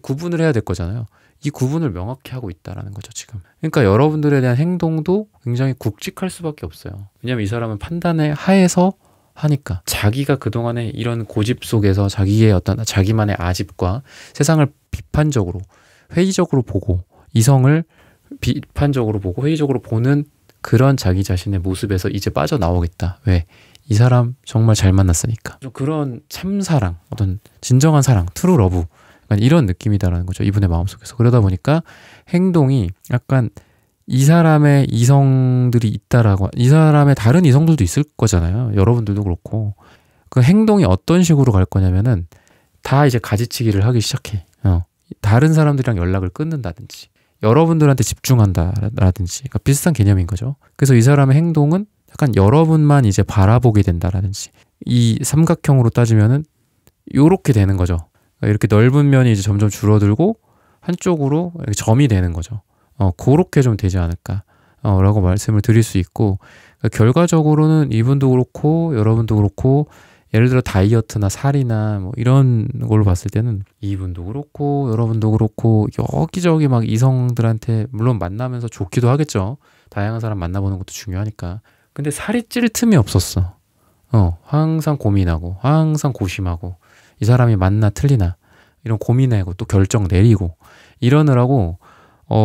구분을 해야 될 거잖아요. 이 구분을 명확히 하고 있다라는 거죠, 지금. 그러니까 여러분들에 대한 행동도 굉장히 굵직할 수밖에 없어요. 왜냐하면 이 사람은 판단의 하에서 하니까 자기가 그동안에 이런 고집 속에서 자기의 어떤 자기만의 아집과 세상을 비판적으로 회의적으로 보고 이성을 비판적으로 보고 회의적으로 보는 그런 자기 자신의 모습에서 이제 빠져나오겠다. 왜? 이 사람 정말 잘 만났으니까. 그런 참사랑, 어떤 진정한 사랑, 트루 러브 약간 이런 느낌이다라는 거죠. 이분의 마음속에서. 그러다 보니까 행동이 약간 이 사람의 이성들이 있다라고, 이 사람의 다른 이성들도 있을 거잖아요. 여러분들도 그렇고. 그 행동이 어떤 식으로 갈 거냐면은 다 이제 가지치기를 하기 시작해. 다른 사람들이랑 연락을 끊는다든지 여러분들한테 집중한다라든지 그러니까 비슷한 개념인 거죠. 그래서 이 사람의 행동은 약간 여러분만 이제 바라보게 된다라든지 이 삼각형으로 따지면은 요렇게 되는 거죠. 그러니까 이렇게 넓은 면이 이제 점점 줄어들고 한쪽으로 이렇게 점이 되는 거죠. 그렇게 좀 되지 않을까 라고 말씀을 드릴 수 있고, 그러니까 결과적으로는 이분도 그렇고 여러분도 그렇고 예를 들어 다이어트나 살이나 뭐 이런 걸로 봤을 때는 이분도 그렇고 여러분도 그렇고 여기저기 막 이성들한테 물론 만나면서 좋기도 하겠죠. 다양한 사람 만나보는 것도 중요하니까. 근데 살이 찔 틈이 없었어. 항상 고민하고 항상 고심하고 이 사람이 맞나 틀리나 이런 고민하고 또 결정 내리고 이러느라고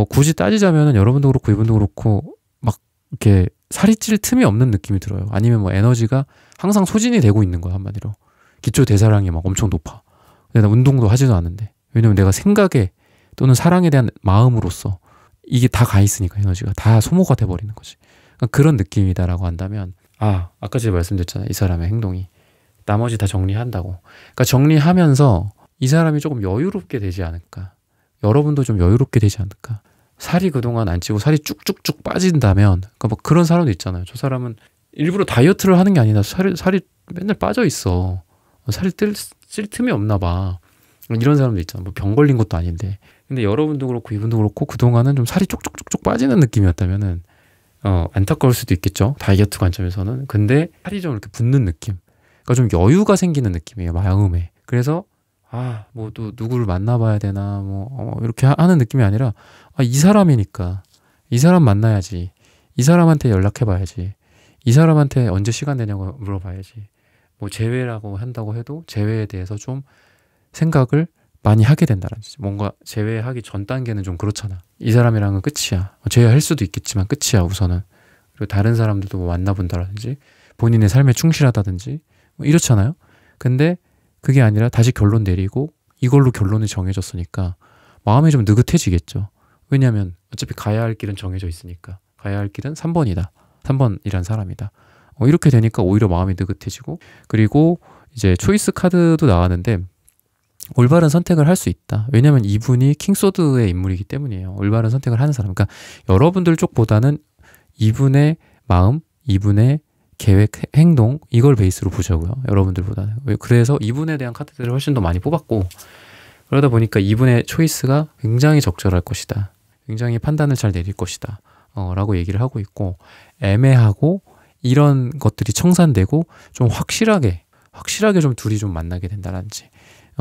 굳이 따지자면은 여러분도 그렇고 이분도 그렇고 막 이렇게 살이 찔 틈이 없는 느낌이 들어요. 아니면 뭐 에너지가 항상 소진이 되고 있는 거야, 한마디로. 기초 대사량이 막 엄청 높아. 근데 나 운동도 하지도 않는데. 왜냐면 내가 생각에 또는 사랑에 대한 마음으로써 이게 다 가 있으니까 에너지가 다 소모가 돼버리는 거지. 그러니까 그런 느낌이다라고 한다면 아까 제가 말씀드렸잖아요. 이 사람의 행동이 나머지 다 정리한다고. 그러니까 정리하면서 이 사람이 조금 여유롭게 되지 않을까. 여러분도 좀 여유롭게 되지 않을까. 살이 그동안 안 찌고 살이 쭉쭉쭉 빠진다면, 그러니까 뭐 그런 사람도 있잖아요. 저 사람은 일부러 다이어트를 하는 게 아니라 살이 맨날 빠져 있어. 살이 찔 틈이 없나 봐. 이런 사람도 있잖아. 뭐 병 걸린 것도 아닌데. 근데 여러분도 그렇고 이분도 그렇고 그동안은 좀 살이 쪽쪽쪽쪽 빠지는 느낌이었다면은 안타까울 수도 있겠죠. 다이어트 관점에서는. 근데 살이 좀 이렇게 붙는 느낌. 그러니까 좀 여유가 생기는 느낌이에요. 마음에. 그래서 뭐 또 누구를 만나봐야 되나 이렇게 하는 느낌이 아니라 이 사람이니까 이 사람 만나야지, 이 사람한테 연락해봐야지, 이 사람한테 언제 시간 되냐고 물어봐야지, 뭐 제외라고 한다고 해도 제외에 대해서 좀 생각을 많이 하게 된다는 거지. 뭔가 제외하기 전 단계는 좀 그렇잖아. 이 사람이랑은 끝이야. 제외할 수도 있겠지만 끝이야 우선은. 그리고 다른 사람들도 뭐 만나본다든지 본인의 삶에 충실하다든지 뭐 이렇잖아요. 근데 그게 아니라 다시 결론 내리고 이걸로 결론이 정해졌으니까 마음이 좀 느긋해지겠죠. 왜냐하면 어차피 가야 할 길은 정해져 있으니까. 가야 할 길은 3번이다. 3번이란 사람이다. 이렇게 되니까 오히려 마음이 느긋해지고, 그리고 이제 초이스 카드도 나왔는데 올바른 선택을 할 수 있다. 왜냐하면 이분이 킹소드의 인물이기 때문이에요. 올바른 선택을 하는 사람. 그러니까 여러분들 쪽보다는 이분의 마음, 이분의 계획, 행동 이걸 베이스로 보자고요. 여러분들보다는. 그래서 이분에 대한 카드들을 훨씬 더 많이 뽑았고, 그러다 보니까 이분의 초이스가 굉장히 적절할 것이다. 굉장히 판단을 잘 내릴 것이다. 라고 얘기를 하고 있고, 애매하고 이런 것들이 청산되고 좀 확실하게 좀 둘이 좀 만나게 된다든지,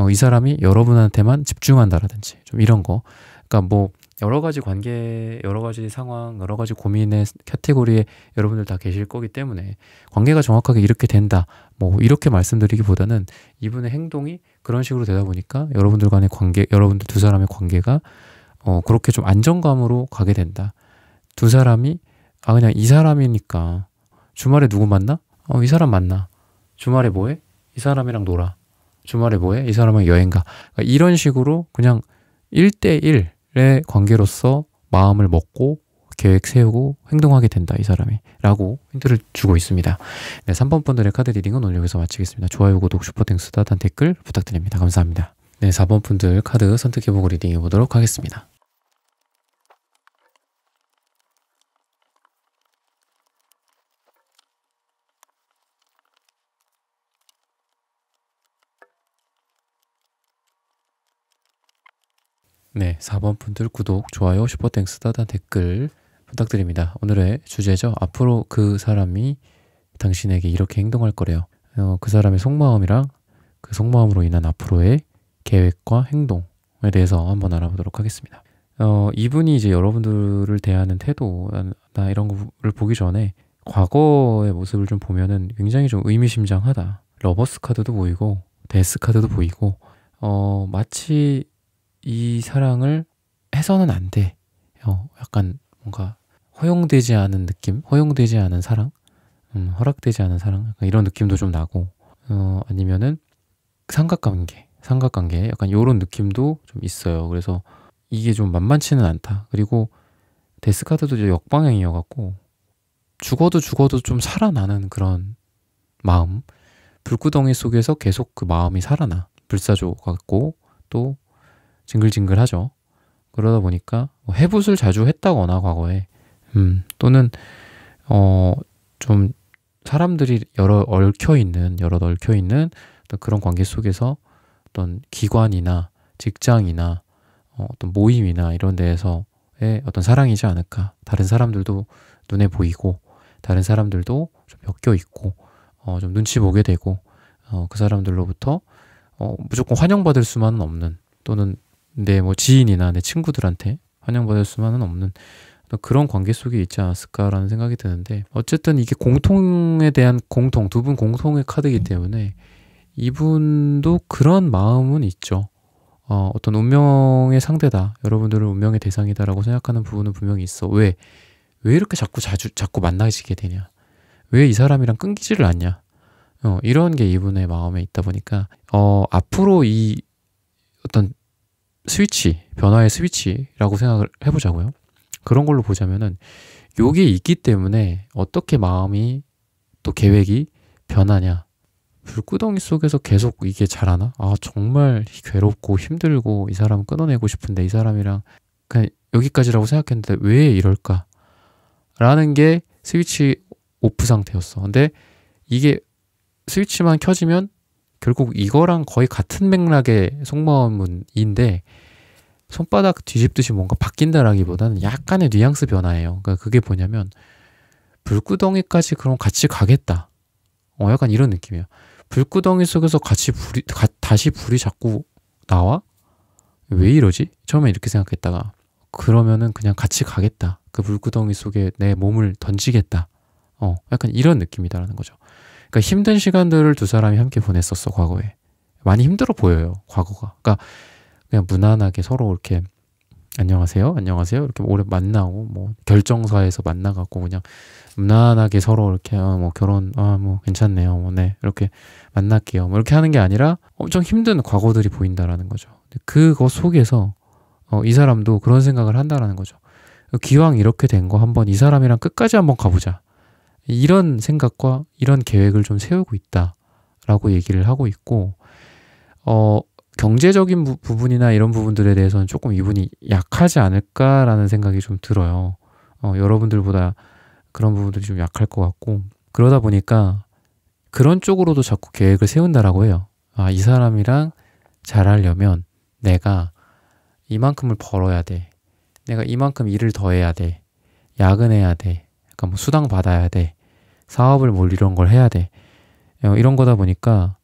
이 사람이 여러분한테만 집중한다라든지 좀 이런 거. 그러니까 뭐 여러 가지 관계, 여러 가지 상황, 여러 가지 고민의 카테고리에 여러분들 다 계실 거기 때문에 관계가 정확하게 이렇게 된다, 뭐 이렇게 말씀드리기보다는 이분의 행동이 그런 식으로 되다 보니까 여러분들 간의 관계, 여러분들 두 사람의 관계가 그렇게 좀 안정감으로 가게 된다. 두 사람이 그냥 이 사람이니까 주말에 누구 만나? 이 사람 만나. 주말에 뭐해? 이 사람이랑 놀아. 주말에 뭐해? 이 사람은 여행 가. 그러니까 이런 식으로 그냥 1대1의 관계로서 마음을 먹고 계획 세우고 행동하게 된다, 이 사람이. 라고 힌트를 주고 있습니다. 네, 3번 분들의 카드 리딩은 오늘 여기서 마치겠습니다. 좋아요, 구독, 슈퍼땡스, 따뜻한 댓글 부탁드립니다. 감사합니다. 네, 4번 분들 카드 선택해보고 리딩해 보도록 하겠습니다. 네, 4번 분들 구독, 좋아요, 슈퍼땡스, 따뜻한 댓글 부탁드립니다. 오늘의 주제죠. 앞으로 그 사람이 당신에게 이렇게 행동할 거래요. 그 사람의 속마음이랑 그 속마음으로 인한 앞으로의 계획과 행동에 대해서 한번 알아보도록 하겠습니다. 이분이 이제 여러분들을 대하는 태도나 이런 거를 보기 전에 과거의 모습을 좀 보면은 굉장히 좀 의미심장하다. 러버스 카드도 보이고 데스 카드도 보이고 마치 이 사랑을 해서는 안 돼. 약간 뭔가 허용되지 않은 느낌? 허용되지 않은 사랑? 허락되지 않은 사랑? 약간 이런 느낌도 좀 나고 아니면은 삼각관계 약간 이런 느낌도 좀 있어요. 그래서 이게 좀 만만치는 않다. 그리고 데스카드도 이제 역방향이어갖고 죽어도 좀 살아나는 그런 마음, 불구덩이 속에서 계속 그 마음이 살아나. 불사조 같고 또 징글징글하죠. 그러다 보니까 해붓을 자주 했다거나 과거에 또는 좀 사람들이 여러 얽혀 있는 그런 관계 속에서 어떤 기관이나 직장이나 어떤 모임이나 이런 데에서의 어떤 사랑이지 않을까. 다른 사람들도 눈에 보이고 다른 사람들도 좀 엮여 있고 좀 눈치 보게 되고 그 사람들로부터 무조건 환영받을 수만은 없는, 또는 내 뭐 지인이나 내 친구들한테 환영받을 수만은 없는 그런 관계 속에 있지 않았을까라는 생각이 드는데, 어쨌든 이게 공통에 대한 두 분 공통의 카드이기 때문에 이분도 그런 마음은 있죠. 어떤 운명의 상대다, 여러분들은 운명의 대상이다라고 생각하는 부분은 분명히 있어. 왜 이렇게 자꾸 만나지게 되냐, 왜 이 사람이랑 끊기지를 않냐, 이런 게 이분의 마음에 있다 보니까 앞으로 이 어떤 변화의 스위치라고 생각을 해보자고요. 그런 걸로 보자면은 요게 있기 때문에 어떻게 마음이 또 계획이 변하냐. 불구덩이 속에서 계속 이게 잘하나? 정말 괴롭고 힘들고 이 사람 끊어내고 싶은데 이 사람이랑 그냥 여기까지라고 생각했는데 왜 이럴까? 라는 게 스위치 오프 상태였어. 근데 이게 스위치만 켜지면 결국 이거랑 거의 같은 맥락의 속마음인데 손바닥 뒤집듯이 뭔가 바뀐다라기보다는 약간의 뉘앙스 변화예요. 그러니까 그게 뭐냐면 불구덩이까지 그럼 같이 가겠다. 약간 이런 느낌이에요. 불구덩이 속에서 다시 불이 자꾸 나와? 왜 이러지? 처음에 이렇게 생각했다가 그러면은 그냥 같이 가겠다. 그 불구덩이 속에 내 몸을 던지겠다. 약간 이런 느낌이다라는 거죠. 그러니까 힘든 시간들을 두 사람이 함께 보냈었어, 과거에. 많이 힘들어 보여요, 과거가. 그러니까 그냥 무난하게 서로 이렇게 안녕하세요 이렇게 오래 만나고 뭐 결정사에서 만나갖고 그냥 무난하게 서로 이렇게 뭐 결혼 뭐 괜찮네요, 뭐 네 이렇게 만날게요, 뭐 이렇게 하는 게 아니라 엄청 힘든 과거들이 보인다라는 거죠. 근데 그거 속에서 이 사람도 그런 생각을 한다라는 거죠. 기왕 이렇게 된 거 한번 이 사람이랑 끝까지 한번 가보자, 이런 생각과 이런 계획을 좀 세우고 있다라고 얘기를 하고 있고, 경제적인 부분이나 이런 부분들에 대해서는 조금 이분이 약하지 않을까라는 생각이 좀 들어요. 여러분들보다 그런 부분들이 좀 약할 것 같고, 그러다 보니까 그런 쪽으로도 자꾸 계획을 세운다라고 해요. 이 사람이랑 잘하려면 내가 이만큼을 벌어야 돼, 내가 이만큼 일을 더 해야 돼, 야근해야 돼, 약간 뭐 수당 받아야 돼, 사업을 이런 걸 해야 돼, 이런 거다 보니까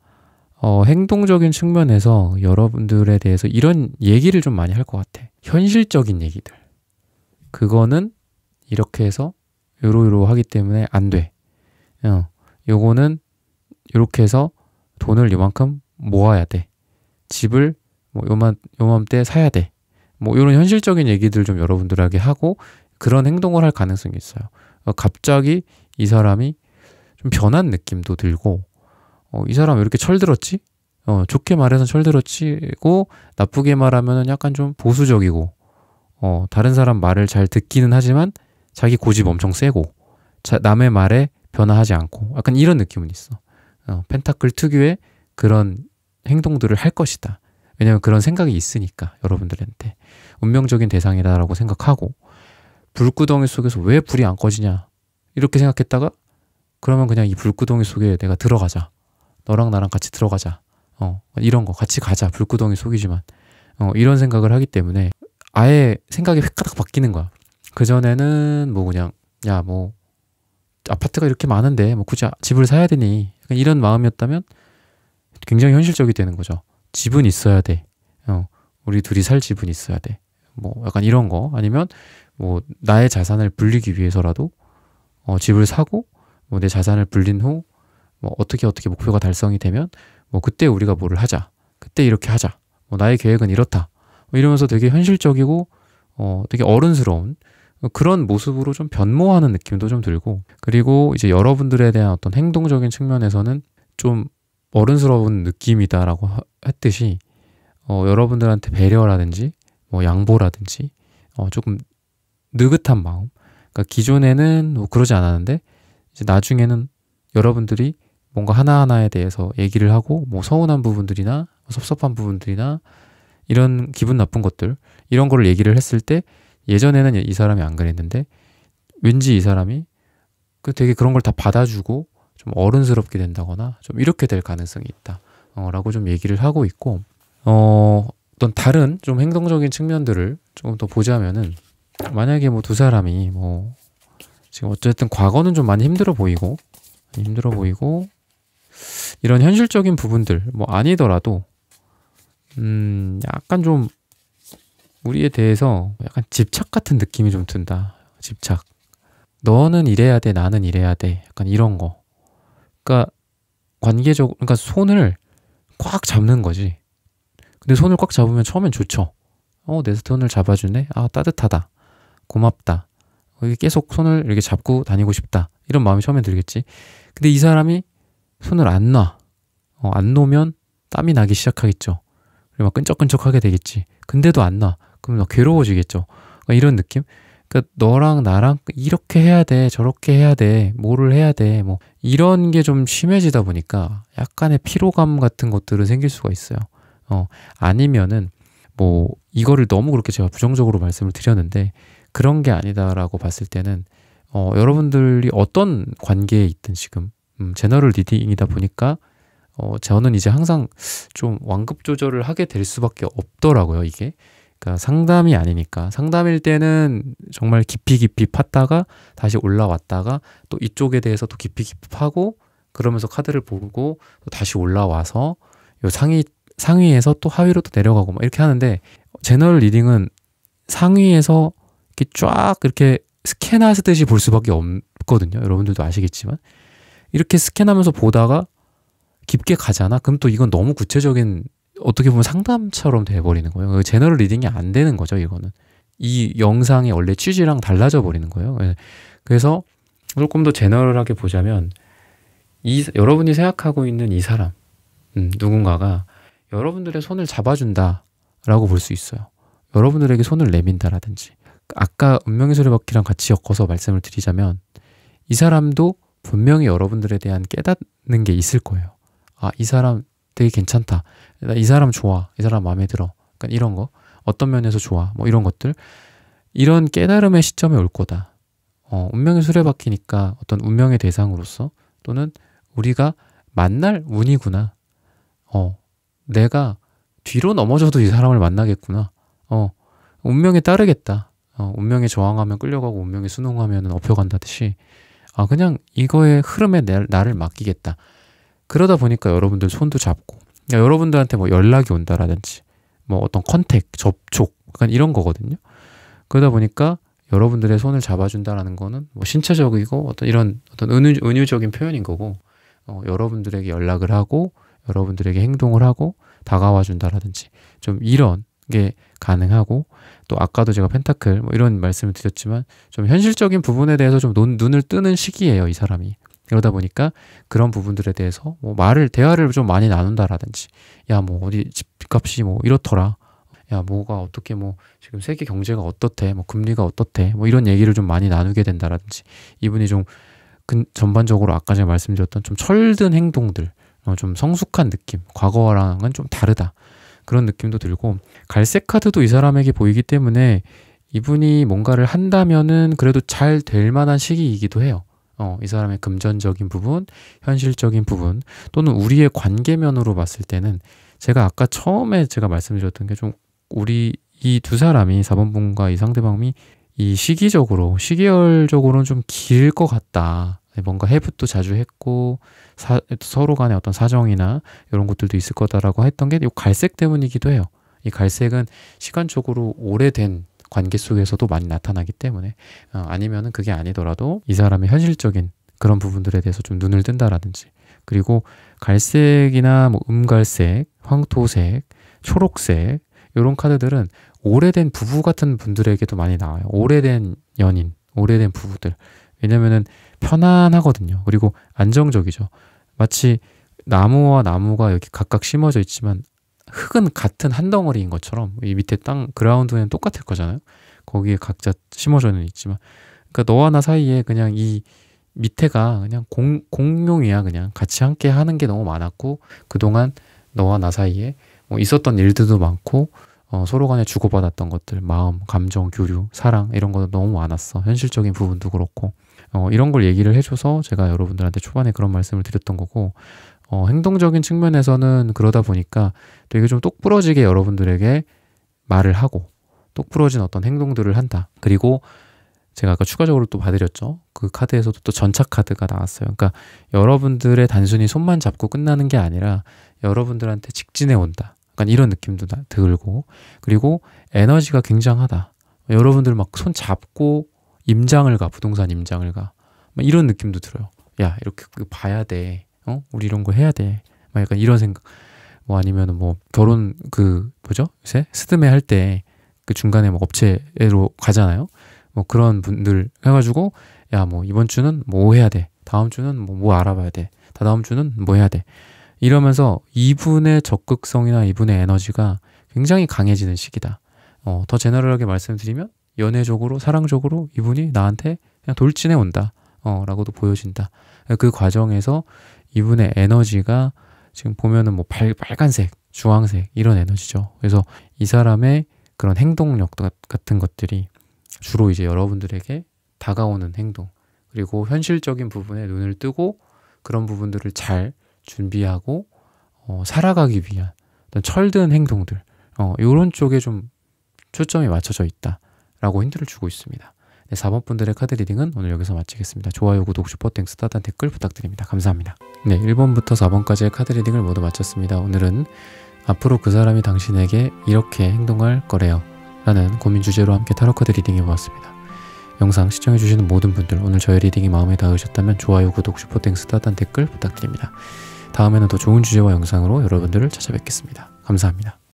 행동적인 측면에서 여러분들에 대해서 이런 얘기를 좀 많이 할 것 같아. 현실적인 얘기들. 그거는 이렇게 해서 요로 하기 때문에 안 돼. 요거는 이렇게 해서 돈을 요만큼 모아야 돼. 집을 뭐 요맘때 사야 돼. 뭐 이런 현실적인 얘기들 좀 여러분들에게 하고 그런 행동을 할 가능성이 있어요. 갑자기 이 사람이 좀 변한 느낌도 들고, 이 사람 왜 이렇게 철들었지? 좋게 말해서 철들었지고, 나쁘게 말하면 약간 좀 보수적이고, 다른 사람 말을 잘 듣기는 하지만 자기 고집 엄청 세고, 남의 말에 변화하지 않고, 약간 이런 느낌은 있어. 펜타클 특유의 그런 행동들을 할 것이다. 왜냐면 그런 생각이 있으니까, 여러분들한테. 운명적인 대상이다라고 생각하고, 불구덩이 속에서 왜 불이 안 꺼지냐? 이렇게 생각했다가, 그러면 그냥 이 불구덩이 속에 내가 들어가자. 너랑 나랑 같이 들어가자. 이런 거 같이 가자. 불구덩이 속이지만. 이런 생각을 하기 때문에 아예 생각이 획가닥 바뀌는 거야. 그전에는 뭐 그냥 야 뭐 아파트가 이렇게 많은데 뭐 굳이 집을 사야 되니 약간 이런 마음이었다면 굉장히 현실적이 되는 거죠. 집은 있어야 돼. 우리 둘이 살 집은 있어야 돼. 뭐 약간 이런 거 아니면 뭐 나의 자산을 불리기 위해서라도 집을 사고 뭐 내 자산을 불린 후 뭐 어떻게 목표가 달성이 되면 뭐 그때 우리가 뭐를 하자. 그때 이렇게 하자. 뭐 나의 계획은 이렇다. 뭐 이러면서 되게 현실적이고 되게 어른스러운 그런 모습으로 좀 변모하는 느낌도 좀 들고, 그리고 이제 여러분들에 대한 어떤 행동적인 측면에서는 좀 어른스러운 느낌이다라고 했듯이 여러분들한테 배려라든지 뭐 양보라든지 조금 느긋한 마음. 그러니까 기존에는 뭐 그러지 않았는데 이제 나중에는 여러분들이 뭔가 하나하나에 대해서 얘기를 하고 뭐 서운한 부분들이나 섭섭한 부분들이나 이런 기분 나쁜 것들 이런 거를 얘기를 했을 때 예전에는 이 사람이 안 그랬는데 왠지 이 사람이 되게 그런 걸 다 받아주고 좀 어른스럽게 된다거나 좀 이렇게 될 가능성이 있다 라고 좀 얘기를 하고 있고, 어떤 다른 좀 행동적인 측면들을 조금 더 보자면은 만약에 뭐 두 사람이 뭐 지금 어쨌든 과거는 좀 많이 힘들어 보이고 이런 현실적인 부분들 뭐 아니더라도 약간 좀 우리에 대해서 약간 집착 같은 느낌이 좀 든다. 집착. 너는 이래야 돼, 나는 이래야 돼. 약간 이런 거. 그러니까 그러니까 손을 꽉 잡는 거지. 근데 손을 꽉 잡으면 처음엔 좋죠. 내 손을 잡아주네. 아, 따뜻하다. 고맙다. 이게 계속 손을 이렇게 잡고 다니고 싶다. 이런 마음이 처음엔 들겠지. 근데 이 사람이 손을 안 놔. 안 놓으면 땀이 나기 시작하겠죠. 그리고 막 끈적끈적하게 되겠지. 근데도 안 놔. 그럼 너 괴로워지겠죠. 그러니까 이런 느낌? 그러니까 너랑 나랑 이렇게 해야 돼, 저렇게 해야 돼, 뭐를 해야 돼, 뭐 이런 게 좀 심해지다 보니까 약간의 피로감 같은 것들은 생길 수가 있어요. 아니면은 뭐 이거를 너무 그렇게 제가 부정적으로 말씀을 드렸는데 그런 게 아니다라고 봤을 때는 여러분들이 어떤 관계에 있든 지금 제너럴 리딩이다 보니까 저는 이제 항상 좀 완급 조절을 하게 될 수밖에 없더라고요, 이게. 그러니까 상담이 아니니까. 상담일 때는 정말 깊이 팠다가 다시 올라왔다가 또 이쪽에 대해서 또 깊이 파고 그러면서 카드를 보고 또 다시 올라와서 요 상위에서 또 하위로 또 내려가고 막 이렇게 하는데, 제너럴 리딩은 상위에서 이렇게 쫙 이렇게 스캔하듯이 볼 수밖에 없거든요. 여러분들도 아시겠지만 이렇게 스캔하면서 보다가 깊게 가잖아. 그럼 또 이건 너무 구체적인 어떻게 보면 상담처럼 돼버리는 거예요. 제너럴 리딩이 안 되는 거죠. 이거는 이 영상의 원래 취지랑 달라져 버리는 거예요. 그래서 조금 더 제너럴하게 보자면 여러분이 생각하고 있는 이 사람 누군가가 여러분들의 손을 잡아준다 라고 볼 수 있어요. 여러분들에게 손을 내민다라든지, 아까 운명의 수레바퀴랑 같이 엮어서 말씀을 드리자면 이 사람도 분명히 여러분들에 대한 깨닫는 게 있을 거예요. 아, 이 사람 되게 괜찮다. 이 사람 좋아. 이 사람 마음에 들어. 그러니까 이런 거. 어떤 면에서 좋아. 뭐 이런 것들. 이런 깨달음의 시점에 올 거다. 운명의 수레바퀴니까 어떤 운명의 대상으로서 또는 우리가 만날 운이구나. 내가 뒤로 넘어져도 이 사람을 만나겠구나. 운명에 따르겠다. 운명에 저항하면 끌려가고 운명에 순응하면 업혀간다듯이 그냥 이거의 흐름에 나를 맡기겠다. 그러다 보니까 여러분들 손도 잡고, 그러니까 여러분들한테 뭐 연락이 온다라든지 뭐 어떤 컨택, 접촉 약간 이런 거거든요. 그러다 보니까 여러분들의 손을 잡아준다라는 거는 뭐 신체적이고 어떤 은유적인 표현인 거고, 여러분들에게 연락을 하고 여러분들에게 행동을 하고 다가와 준다라든지 좀 이런 게 가능하고, 또 아까도 제가 펜타클 뭐 이런 말씀을 드렸지만 좀 현실적인 부분에 대해서 좀 눈을 뜨는 시기예요, 이 사람이. 그러다 보니까 그런 부분들에 대해서 뭐 대화를 좀 많이 나눈다라든지, 야, 뭐 어디 집값이 뭐 이렇더라. 야, 뭐가 어떻게 뭐 지금 세계 경제가 어떻대, 뭐 금리가 어떻대, 뭐 이런 얘기를 좀 많이 나누게 된다라든지, 이분이 좀 전반적으로 아까 제가 말씀드렸던 좀 철든 행동들, 좀 성숙한 느낌, 과거랑은 좀 다르다. 그런 느낌도 들고, 갈색 카드도 이 사람에게 보이기 때문에 이분이 뭔가를 한다면은 그래도 잘 될 만한 시기이기도 해요. 이 사람의 금전적인 부분, 현실적인 부분, 또는 우리의 관계면으로 봤을 때는 제가 아까 처음에 제가 말씀드렸던 게 좀 우리 이 두 사람이 4번 분과 이 상대방이 이 시기열적으로는 좀 길 것 같다. 뭔가 해붓도 자주 했고 서로 간의 어떤 사정이나 이런 것들도 있을 거다라고 했던 게 이 갈색 때문이기도 해요. 이 갈색은 시간적으로 오래된 관계 속에서도 많이 나타나기 때문에 아니면은 그게 아니더라도 이 사람의 현실적인 그런 부분들에 대해서 좀 눈을 뜬다라든지, 그리고 갈색이나 뭐 음갈색, 황토색, 초록색 이런 카드들은 오래된 부부 같은 분들에게도 많이 나와요. 오래된 연인, 오래된 부부들. 왜냐면은 편안하거든요. 그리고 안정적이죠. 마치 나무와 나무가 여기 각각 심어져 있지만 흙은 같은 한 덩어리인 것처럼 이 밑에 땅 그라운드는 똑같을 거잖아요. 거기에 각자 심어져는 있지만, 그러니까 너와 나 사이에 그냥 이 밑에가 그냥 공용이야. 그냥 같이 함께 하는 게 너무 많았고, 그동안 너와 나 사이에 뭐 있었던 일들도 많고, 서로 간에 주고받았던 것들, 마음, 감정, 교류, 사랑 이런 것도 너무 많았어. 현실적인 부분도 그렇고, 이런 걸 얘기를 해줘서 제가 여러분들한테 초반에 그런 말씀을 드렸던 거고, 행동적인 측면에서는 그러다 보니까 또 이게 좀 똑부러지게 여러분들에게 말을 하고 똑부러진 어떤 행동들을 한다. 그리고 제가 아까 추가적으로 또 봐드렸죠. 그 카드에서도 또 전차 카드가 나왔어요. 그러니까 여러분들의 단순히 손만 잡고 끝나는 게 아니라 여러분들한테 직진해 온다. 약간 이런 느낌도 들고, 그리고 에너지가 굉장하다. 여러분들 막 손 잡고 임장을 가, 부동산 임장을 가. 막 이런 느낌도 들어요. 야, 이렇게 봐야 돼. 우리 이런 거 해야 돼. 막 약간 이런 생각. 뭐 아니면은 뭐 결혼 뭐죠? 요새 스드메 할 때 그 중간에 뭐 업체로 가잖아요. 뭐 그런 분들 해가지고 야, 뭐 이번 주는 뭐 해야 돼. 다음 주는 뭐 알아봐야 돼. 다다음 주는 뭐 해야 돼. 이러면서 이분의 적극성이나 이분의 에너지가 굉장히 강해지는 시기다. 더 제너럴하게 말씀드리면 연애적으로, 사랑적으로 이분이 나한테 그냥 돌진해 온다. 라고도 보여진다. 그 과정에서 이분의 에너지가 지금 보면은 뭐 빨간색, 주황색 이런 에너지죠. 그래서 이 사람의 그런 행동력 같은 것들이 주로 이제 여러분들에게 다가오는 행동, 그리고 현실적인 부분에 눈을 뜨고 그런 부분들을 잘 준비하고 살아가기 위한 어떤 철든 행동들, 이런 쪽에 좀 초점이 맞춰져 있다라고 힌트를 주고 있습니다. 네, 4번 분들의 카드 리딩은 오늘 여기서 마치겠습니다. 좋아요, 구독, 슈퍼땡스, 따단 댓글 부탁드립니다. 감사합니다. 네, 1번부터 4번까지의 카드 리딩을 모두 마쳤습니다. 오늘은 앞으로 그 사람이 당신에게 이렇게 행동할 거래요 라는 고민 주제로 함께 타로 카드 리딩 해보았습니다. 영상 시청해주시는 모든 분들, 오늘 저의 리딩이 마음에 닿으셨다면 좋아요, 구독, 슈퍼땡스, 따단 댓글 부탁드립니다. 다음에는 더 좋은 주제와 영상으로 여러분들을 찾아뵙겠습니다. 감사합니다.